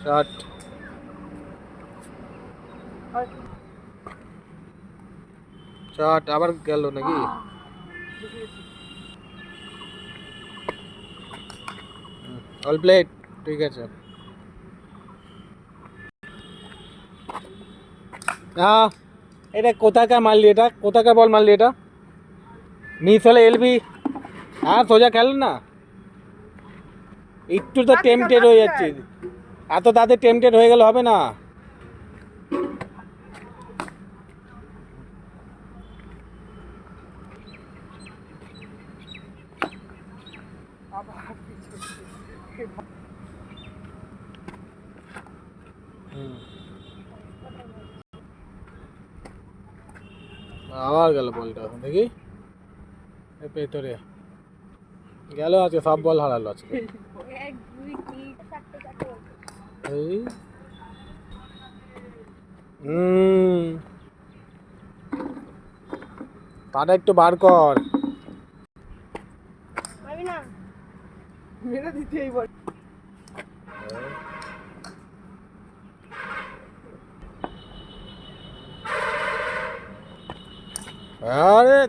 Shot shot আবার গেল নাকি? অল প্লেট, ঠিক আছে। হ্যাঁ, এটা কোথাকার মারলি? এটা কোথাকার বল মারলি? এটা মিস হলে এলবি। হ্যাঁ, সোজা খেলেন না, একটু তো টেম্পটেড হয়ে যাচ্ছে। এত তাদের টেম্পটেড হয়ে গেলে হবে না। আবার গেল বলটা, দেখি ভেতরে গেল। আজকে সব বল হারালো আজকে। পাটা একটু বার কর। আরে